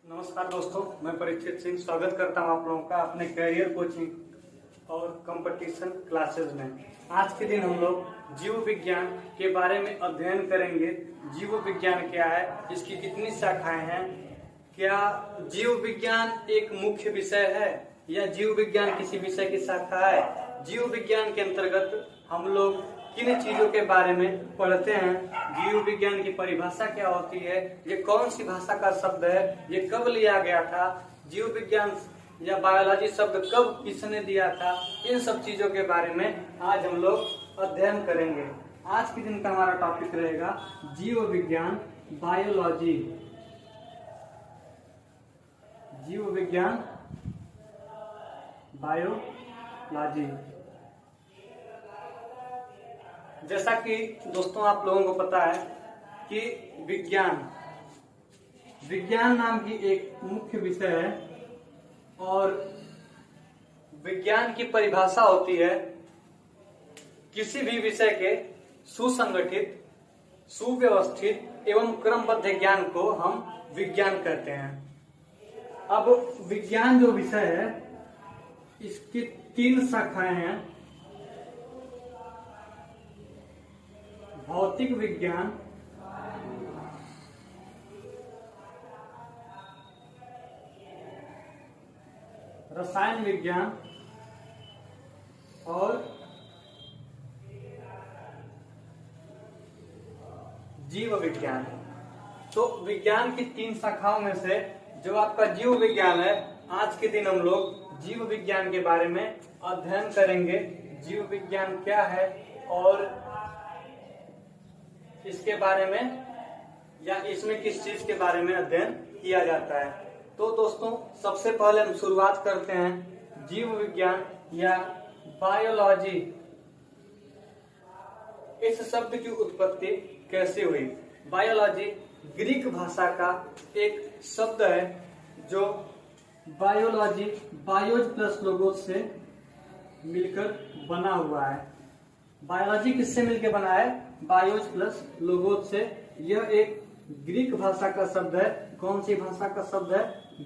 नमस्कार दोस्तों, मैं परीक्षित सिंह स्वागत करता हूं आप लोगों का अपने कैरियर कोचिंग और कंपटीशन क्लासेस में। आज के दिन हम लोग जीव विज्ञान के बारे में अध्ययन करेंगे। जीव विज्ञान क्या है, इसकी कितनी शाखाएं हैं, क्या जीव विज्ञान एक मुख्य विषय है या जीव विज्ञान किसी विषय की शाखा है। जीव विज्ञान के अंतर्गत हम लोग किन चीजों के बारे में पढ़ते हैं, जीव विज्ञान की परिभाषा क्या होती है, ये कौन सी भाषा का शब्द है, ये कब लिया गया था, जीव विज्ञान या बायोलॉजी शब्द कब किसने दिया था, इन सब चीजों के बारे में आज हम लोग अध्ययन करेंगे। आज के दिन का हमारा टॉपिक रहेगा जीव विज्ञान बायोलॉजी। जीव विज्ञान बायोलॉजी। जैसा कि दोस्तों आप लोगों को पता है कि विज्ञान नाम की एक मुख्य विषय है और विज्ञान की परिभाषा होती है किसी भी विषय के सुसंगठित, सुव्यवस्थित एवं क्रमबद्ध ज्ञान को हम विज्ञान कहते हैं। अब विज्ञान जो विषय है इसकी 3 शाखाएं हैं। भौतिक विज्ञान, रसायन विज्ञान और जीव विज्ञान। तो विज्ञान की 3 शाखाओं में से जो आपका जीव विज्ञान है, आज के दिन हम लोग जीव विज्ञान के बारे में अध्ययन करेंगे। जीव विज्ञान क्या है और इसके बारे में या इसमें किस चीज के बारे में अध्ययन किया जाता है। तो दोस्तों सबसे पहले हम शुरुआत करते हैं जीव विज्ञान या बायोलॉजी। इस शब्द की उत्पत्ति कैसे हुई। बायोलॉजी ग्रीक भाषा का एक शब्द है जो बायोलॉजी, बायोज प्लस लोगोस से मिलकर बना हुआ है। बायोलॉजी किससे मिलकर बना है? बायोज प्लस लोगोस से। यह एक ग्रीक भाषा का शब्द है। कौन सी भाषा का शब्द है?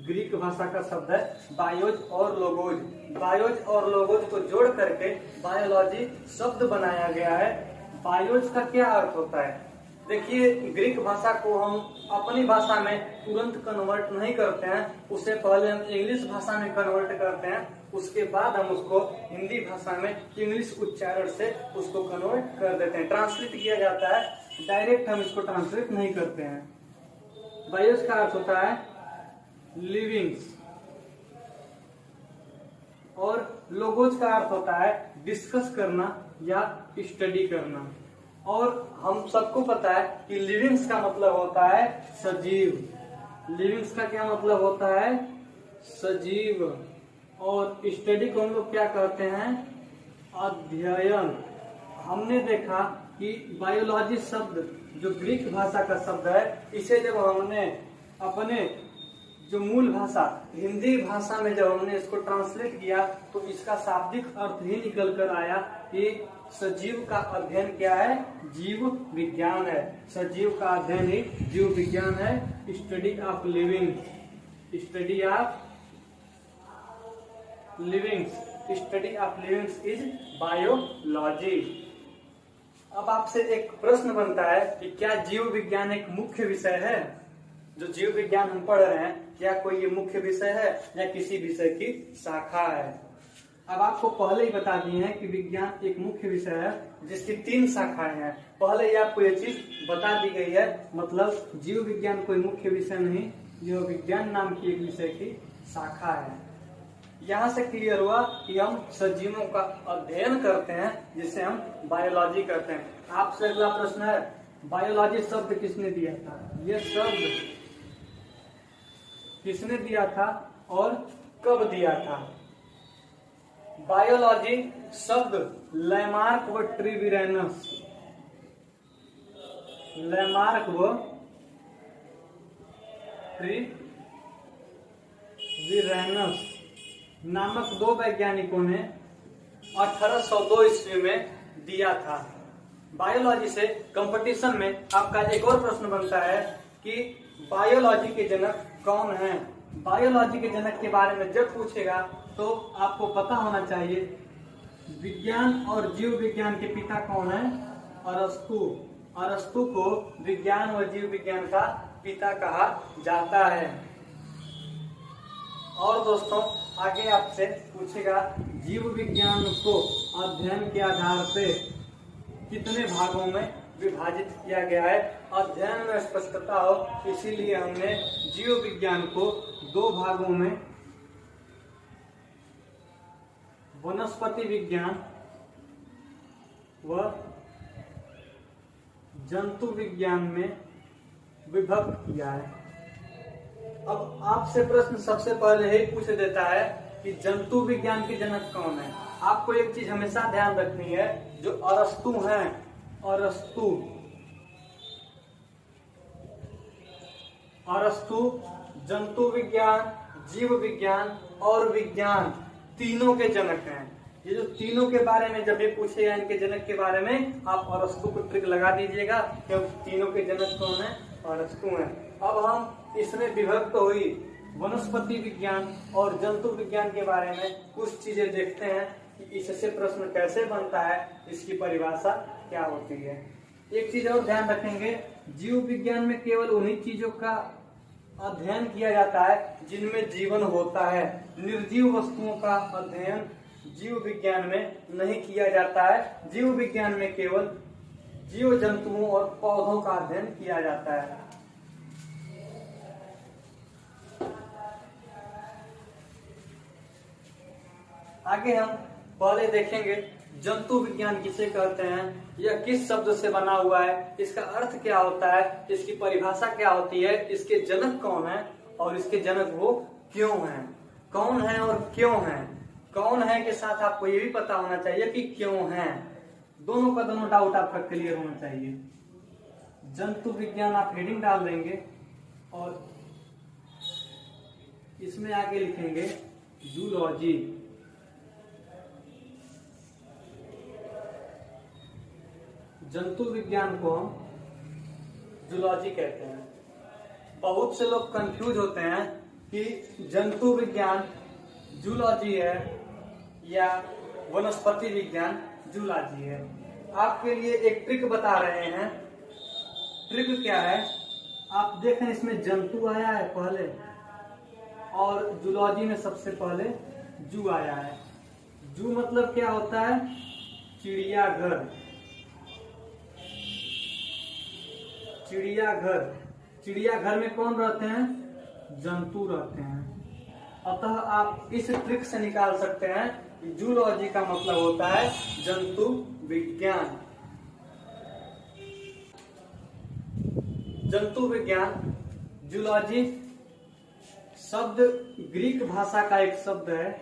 ग्रीक भाषा का शब्द है बायोज और लोगोज। बायोज और लोगोज को जोड़ करके बायोलॉजी शब्द बनाया गया है। बायोज का क्या अर्थ होता है? देखिए, ग्रीक भाषा को हम अपनी भाषा में तुरंत कन्वर्ट नहीं करते हैं, उससे पहले हम इंग्लिश भाषा में कन्वर्ट करते हैं, उसके बाद हम उसको हिंदी भाषा में इंग्लिश उच्चारण से उसको कन्वर्ट कर देते हैं, ट्रांसलेट किया जाता है। डायरेक्ट हम इसको ट्रांसलेट नहीं करते हैं। बायोस का अर्थ होता है लिविंग्स और लोगोज का अर्थ होता है डिस्कस करना या स्टडी करना। और हम सबको पता है कि लिविंग्स का मतलब होता है सजीव। लिविंग्स का क्या मतलब होता है? सजीव। और स्टडी को हम लोग क्या कहते हैं? अध्ययन। हमने देखा कि बायोलॉजी शब्द जो ग्रीक भाषा का शब्द है, इसे जब हमने अपने जो मूल भाषा हिंदी भाषा में जब हमने इसको ट्रांसलेट किया तो इसका शाब्दिक अर्थ ही निकल कर आया कि सजीव का अध्ययन क्या है? जीव विज्ञान है। सजीव का अध्ययन ही जीव विज्ञान है। Study of living, study of livings, study of livings is biology. अब आपसे एक प्रश्न बनता है कि क्या जीव विज्ञान एक मुख्य विषय है? जो जीव विज्ञान हम पढ़ रहे हैं, क्या कोई ये मुख्य विषय है या किसी विषय की शाखा है? अब आपको पहले ही बता दिए हैं कि विज्ञान एक मुख्य विषय है जिसकी 3 शाखाएं हैं। पहले ही आपको ये चीज बता दी गई है, मतलब जीव विज्ञान कोई मुख्य विषय नहीं, यह विज्ञान नाम की एक विषय की शाखा है। यहाँ से क्लियर हुआ कि हम सजीवों का अध्ययन करते हैं जिसे हम बायोलॉजी कहते हैं। आपसे अगला प्रश्न है, बायोलॉजी शब्द किसने दिया था? यह शब्द किसने दिया था और कब दिया था? बायोलॉजी शब्द लैमार्क व ट्रिविरेनस, लैमार्क व ट्रिविरेनस नामक 2 वैज्ञानिकों ने 1802 ईस्वी में दिया था। बायोलॉजी से कंपटीशन में आपका एक और प्रश्न बनता है कि बायोलॉजी के जनक कौन है? बायोलॉजी के जनक के बारे में जब पूछेगा तो आपको पता होना चाहिए विज्ञान और जीव विज्ञान के पिता कौन है? अरस्तु। अरस्तु को विज्ञान और जीव विज्ञान का पिता कहा जाता है। और दोस्तों आगे आपसे पूछेगा जीव विज्ञान को अध्ययन के आधार पे कितने भागों में विभाजित किया गया है? अध्ययन में स्पष्टता हो इसीलिए हमने जीव विज्ञान को दो भागों में वनस्पति विज्ञान व जंतु विज्ञान में विभक्त किया है। अब आपसे प्रश्न सबसे पहले ही पूछ देता है कि जंतु विज्ञान के जनक कौन है? आपको एक चीज हमेशा ध्यान रखनी है, जो अरस्तु हैं, अरस्तु जंतु विज्ञान, जीव विज्ञान और विज्ञान तीनों के जनक हैं। ये जो तीनों के बारे में जब भी पूछेगा इनके जनक के बारे में, आप अरस्तु को ट्रिक लगा दीजिएगा क्योंकि तीनों के जनक कौन है? अरस्तु हैं। अब हम इसमें विभक्त हुई वनस्पति विज्ञान और जंतु विज्ञान के बारे में कुछ चीजें देखते हैं कि इससे प्रश्न कैसे बनता है, इसकी परिभाषा क्या होती है। एक चीज और ध्यान रखेंगे, जीव विज्ञान में केवल उन्हीं चीजों का अध्ययन किया जाता है जिनमें जीवन होता है। निर्जीव वस्तुओं का अध्ययन जीव विज्ञान में नहीं किया जाता है। जीव विज्ञान में केवल जीव जंतुओं और पौधों का अध्ययन किया जाता है। आगे हम पहले देखेंगे जंतु विज्ञान किसे कहते हैं, यह किस शब्द से बना हुआ है, इसका अर्थ क्या होता है, इसकी परिभाषा क्या होती है, इसके जनक कौन है और इसके जनक वो क्यों हैं। कौन है और क्यों है। कौन है के साथ आपको ये भी पता होना चाहिए कि क्यों है। दोनों का दोनों डाउट आपका क्लियर होना चाहिए। जंतु विज्ञान आप हेडिंग डाल देंगे और इसमें आगे लिखेंगे जूलॉजी। जंतु विज्ञान को हम जूलॉजी कहते हैं। बहुत से लोग कंफ्यूज होते हैं कि जंतु विज्ञान जूलॉजी है या वनस्पति विज्ञान जूलॉजी है। आपके लिए एक ट्रिक बता रहे हैं। ट्रिक क्या है, आप देखें इसमें जंतु आया है पहले और जूलॉजी में सबसे पहले जू आया है। जू मतलब क्या होता है? चिड़ियाघर। चिड़ियाघर, चिड़ियाघर में कौन रहते हैं? जंतु रहते हैं। अतः आप इस ट्रिक से निकाल सकते हैं कि जूलॉजी का मतलब होता है जंतु विज्ञान। जंतु विज्ञान जूलॉजी शब्द ग्रीक भाषा का एक शब्द है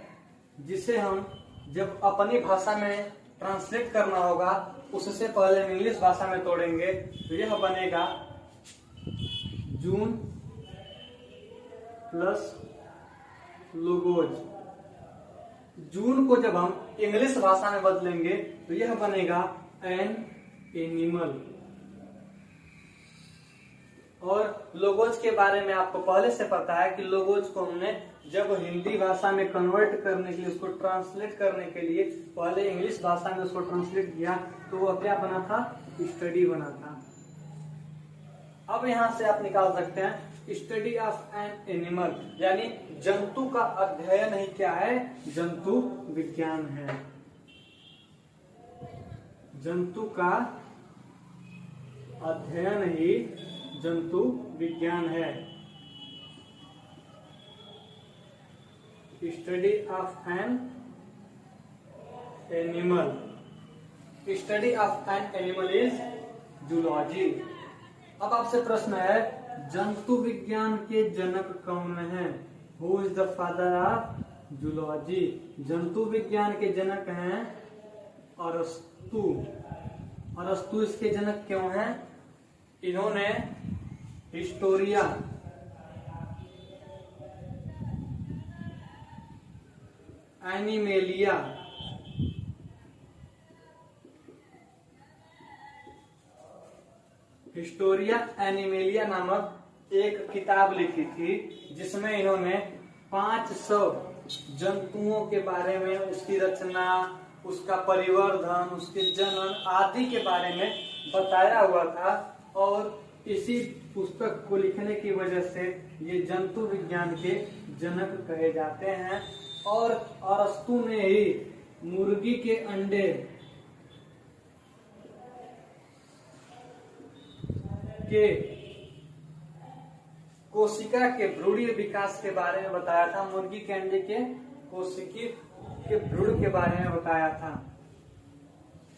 जिसे हम जब अपनी भाषा में ट्रांसलेट करना होगा उससे पहले इंग्लिश भाषा में तोड़ेंगे तो यह बनेगा जून प्लस लोगोज। जून को जब हम इंग्लिश भाषा में बदलेंगे तो यह बनेगा एन एनिमल। और लोगोज के बारे में आपको पहले से पता है कि लोगोज को हमने जब हिंदी भाषा में कन्वर्ट करने के लिए, उसको ट्रांसलेट करने के लिए पहले इंग्लिश भाषा में उसको ट्रांसलेट किया तो वह क्या बना था? स्टडी बना था। अब यहां से आप निकाल सकते हैं स्टडी ऑफ एन एनिमल, यानी जंतु का अध्ययन ही क्या है? जंतु विज्ञान है। जंतु का अध्ययन ही जंतु विज्ञान है। Study of an animal, study of an animal is zoology. अब आपसे प्रश्न है जंतु विज्ञान के जनक कौन है? Who is the father of zoology? जंतु विज्ञान के जनक हैं अरस्तु। अरस्तु इसके जनक क्यों हैं? इन्होंने हिस्टोरिया एनिमेलिया हिस्टोरिया एनिमेलिया नामक एक किताब लिखी थी जिसमें इन्होंने 500 जंतुओं के बारे में, उसकी रचना, उसका परिवर्धन, उसके जनन आदि के बारे में बताया हुआ था। और इसी पुस्तक को लिखने की वजह से ये जंतु विज्ञान के जनक कहे जाते हैं। और अरस्तु ने ही मुर्गी के अंडे के कोशिका के भ्रूणीय विकास के बारे में बताया था। मुर्गी के अंडे के कोशिकी के भ्रूण के बारे में बताया था,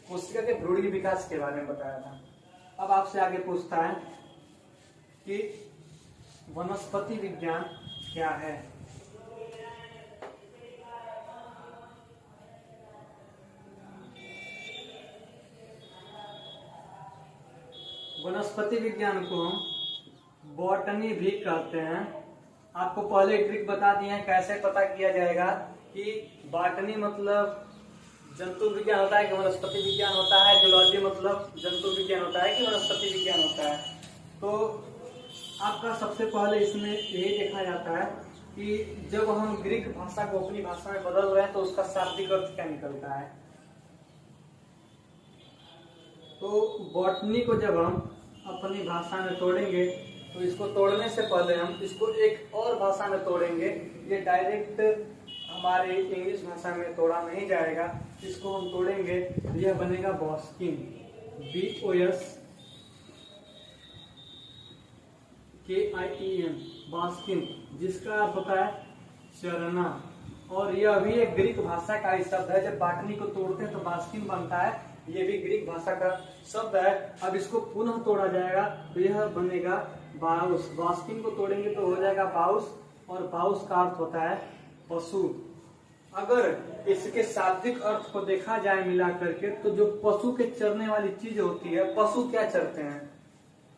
कोशिका के भ्रूणीय विकास के बारे में बताया था। अब आपसे आगे पूछता है कि वनस्पति विज्ञान क्या है। वनस्पति विज्ञान को हम बॉटनी भी कहते हैं। आपको पहले ट्रिक बता दिए हैं कैसे पता किया जाएगा कि बॉटनी मतलब जंतु विज्ञान होता है कि वनस्पति विज्ञान होता है, जूलॉजी मतलब जंतु विज्ञान होता है कि वनस्पति विज्ञान होता है। तो आपका सबसे पहले इसमें यही देखा जाता है कि जब हम ग्रीक भाषा को अपनी भाषा में बदल रहे हैं तो उसका शाब्दिक अर्थ क्या निकलता है। तो बॉटनी को जब हम अपनी भाषा में तोड़ेंगे तो इसको तोड़ने से पहले हम इसको एक और भाषा में तोड़ेंगे। ये डायरेक्ट हमारे इंग्लिश भाषा में तोड़ा नहीं जाएगा, इसको हम तोड़ेंगे तो यह बनेगा बॉस्किन, BOSKIN, बॉस्किन, जिसका अर्थ होता है चरना। और यह भी एक ग्रीक भाषा का ही शब्द है। जब बॉटनी को तोड़ते हैं तो बॉस्किन बनता है, ये भी ग्रीक भाषा का शब्द है। अब इसको पुनः तोड़ा जाएगा तो यह बनेगा बाउस। बॉस्किन को तोड़ेंगे तो हो जाएगा बाउस, और बाउस का अर्थ होता है पशु। अगर इसके शाब्दिक अर्थ को देखा जाए मिला करके तो जो पशु के चरने वाली चीज होती है, पशु क्या चरते हैं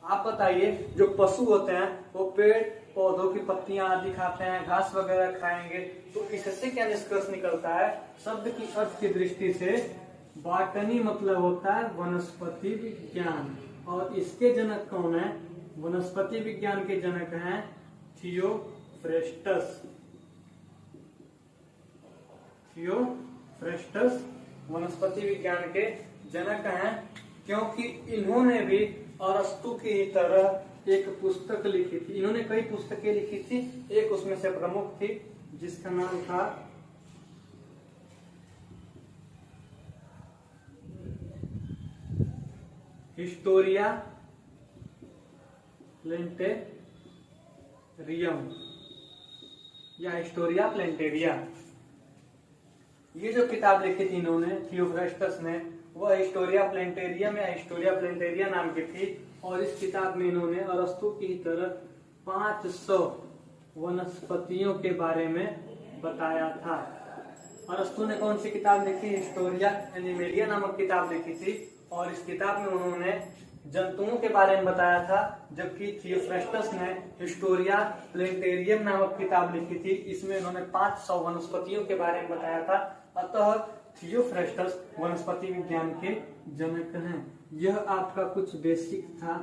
आप बताइए। जो पशु होते हैं वो पेड़ पौधों की पत्तियां आदि खाते हैं, घास वगैरह खाएंगे। तो इससे क्या निष्कर्ष निकलता है, शब्द की अर्थ की दृष्टि से बॉटनी मतलब होता है वनस्पति विज्ञान। और इसके जनक कौन है, वनस्पति विज्ञान के जनक हैं थियोफ्रेस्टस। थियोफ्रेस्टस वनस्पति विज्ञान के जनक हैं, क्योंकि इन्होंने भी अरस्तु की तरह एक पुस्तक लिखी थी। इन्होंने कई पुस्तकें लिखी थी, एक उसमें से प्रमुख थी जिसका नाम था हिस्टोरिया प्लेंटेरियम या हिस्टोरिया प्लेंटेरिया। ये जो किताब लिखी थी इन्होंने थियोफ्रेस्टस ने, वह हिस्टोरिया प्लेंटेरियम या हिस्टोरिया प्लेंटेरिया नाम की थी। और इस किताब में इन्होंने अरस्तु की तरह 500 वनस्पतियों के बारे में बताया था। अरस्तु ने कौन सी किताब लिखी, हिस्टोरिया एनिमेलिया नामक किताब लिखी थी। और इस किताब में उन्होंने जंतुओं के बारे में बताया था, जबकि थियोफ्रेस्टस ने हिस्टोरिया प्लेंटेरियम नामक किताब लिखी थी। इसमें उन्होंने 500 वनस्पतियों के बारे में बताया था। अतः थियोफ्रेस्टस वनस्पति विज्ञान के जनक हैं। यह आपका कुछ बेसिक था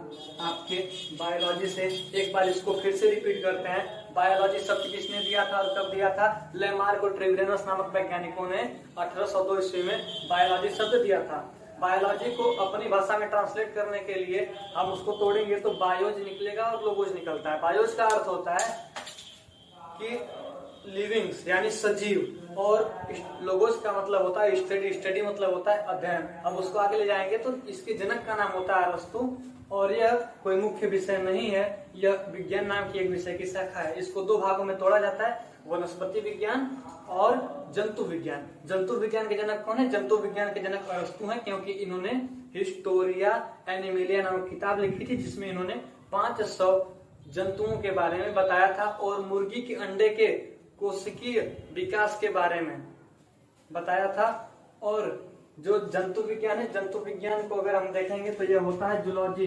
आपके बायोलॉजी से। एक बार इसको फिर से रिपीट करते हैं। बायोलॉजी शब्द किसने दिया था और कब दिया था, लेमार्क और ट्रिब्रेनस नामक वैज्ञानिकों ने 1802 ईस्वी में बायोलॉजी शब्द दिया था। बायोलॉजी को अपनी भाषा में ट्रांसलेट करने के लिए हम उसको तोड़ेंगे तो बायोज निकलेगा और लोगोज निकलता है। बायोज का अर्थ होता है कि लिविंग्स यानी सजीव, और लोगोस का मतलब होता है स्टडी, स्टडी मतलब होता है अध्ययन। अब उसको आगे ले जाएंगे तो इसके जनक का नाम होता है अरस्तु। और यह कोई मुख्य विषय नहीं है, यह विज्ञान नाम की एक विषय की शाखा है। इसको दो भागों में तोड़ा जाता है, वनस्पति विज्ञान और जंतु विज्ञान। जंतु विज्ञान के जनक कौन है, जंतु विज्ञान के जनक अरस्तु हैं, क्योंकि इन्होंने हिस्टोरिया एनिमेलिया नामक किताब लिखी थी जिसमें इन्होंने 500 जंतुओं के बारे में बताया था और मुर्गी के अंडे के कोशिकीय विकास के बारे में बताया था। और जो जंतु विज्ञान है, जंतु विज्ञान को अगर हम देखेंगे तो यह होता है जूलॉजी।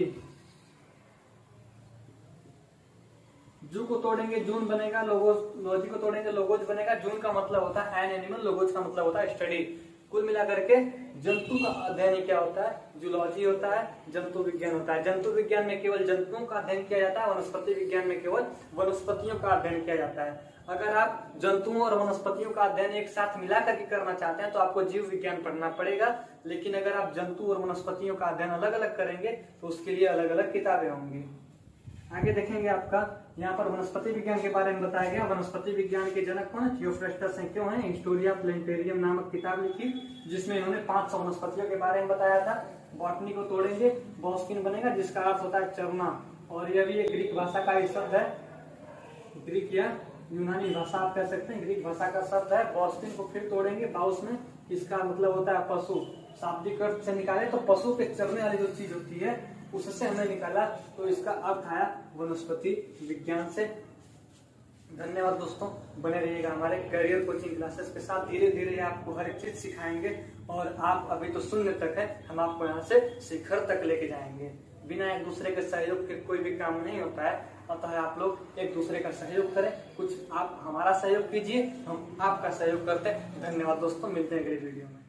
जू को तोड़ेंगे जून बनेगा, लोगोज, लॉजी को तोड़ेंगे लोगोज बनेगा। जून का मतलब होता है एन एनिमल, लोगोज का मतलब होता है स्टडी। कुल मिलाकर के जंतु का अध्ययन ही क्या होता है, जूलॉजी होता है, जंतु विज्ञान होता है। जंतु विज्ञान में केवल जंतुओं का अध्ययन किया जाता है, वनस्पति विज्ञान में केवल वनस्पतियों का अध्ययन किया जाता है। अगर आप जंतुओं और वनस्पतियों का अध्ययन एक साथ मिला करके करना चाहते हैं तो आपको जीव विज्ञान पढ़ना पड़ेगा, लेकिन अगर आप जंतु और वनस्पतियों का अध्ययन अलग अलग करेंगे तो उसके लिए अलग अलग किताबें होंगी। आगे देखेंगे आपका यहाँ पर वनस्पति विज्ञान के बारे में बताया गया। वनस्पति विज्ञान के जनक कौन है, थियोफ्रेस्टस हैं। क्यों है, हिस्टोरिया प्लेनेटेरियम नामक किताब लिखी जिसमें इन्होंने 500 वनस्पतियों के बारे में बताया था। बॉटनी को तोड़ेंगे बॉस्किन बनेगा, जिसका अर्थ होता है चरना, और यह भी एक ग्रीक भाषा का ही शब्द है, ग्रीक या यूनानी भाषा आप कह सकते हैं, ग्रीक भाषा का शब्द है। बॉस्किन को फिर तोड़ेंगे बाउस में, इसका मतलब होता है पशु। शाब्दिक अर्थ से निकाले तो पशु के चरने वाली जो चीज होती है उससे हमने निकाला, तो इसका अर्थ आया वनस्पति विज्ञान से। धन्यवाद दोस्तों, बने रहिएगा हमारे करियर कोचिंग क्लासेस के साथ। धीरे धीरे आपको हर एक चीज सिखाएंगे और आप अभी तो शून्य तक है, हम आपको यहाँ से शिखर तक लेके जाएंगे। बिना एक दूसरे के सहयोग के कोई भी काम नहीं होता है, अतः आप लोग एक दूसरे का सहयोग करें। कुछ आप हमारा सहयोग कीजिए, हम आपका सहयोग करते हैं। धन्यवाद दोस्तों, मिलते हैं अगले वीडियो में।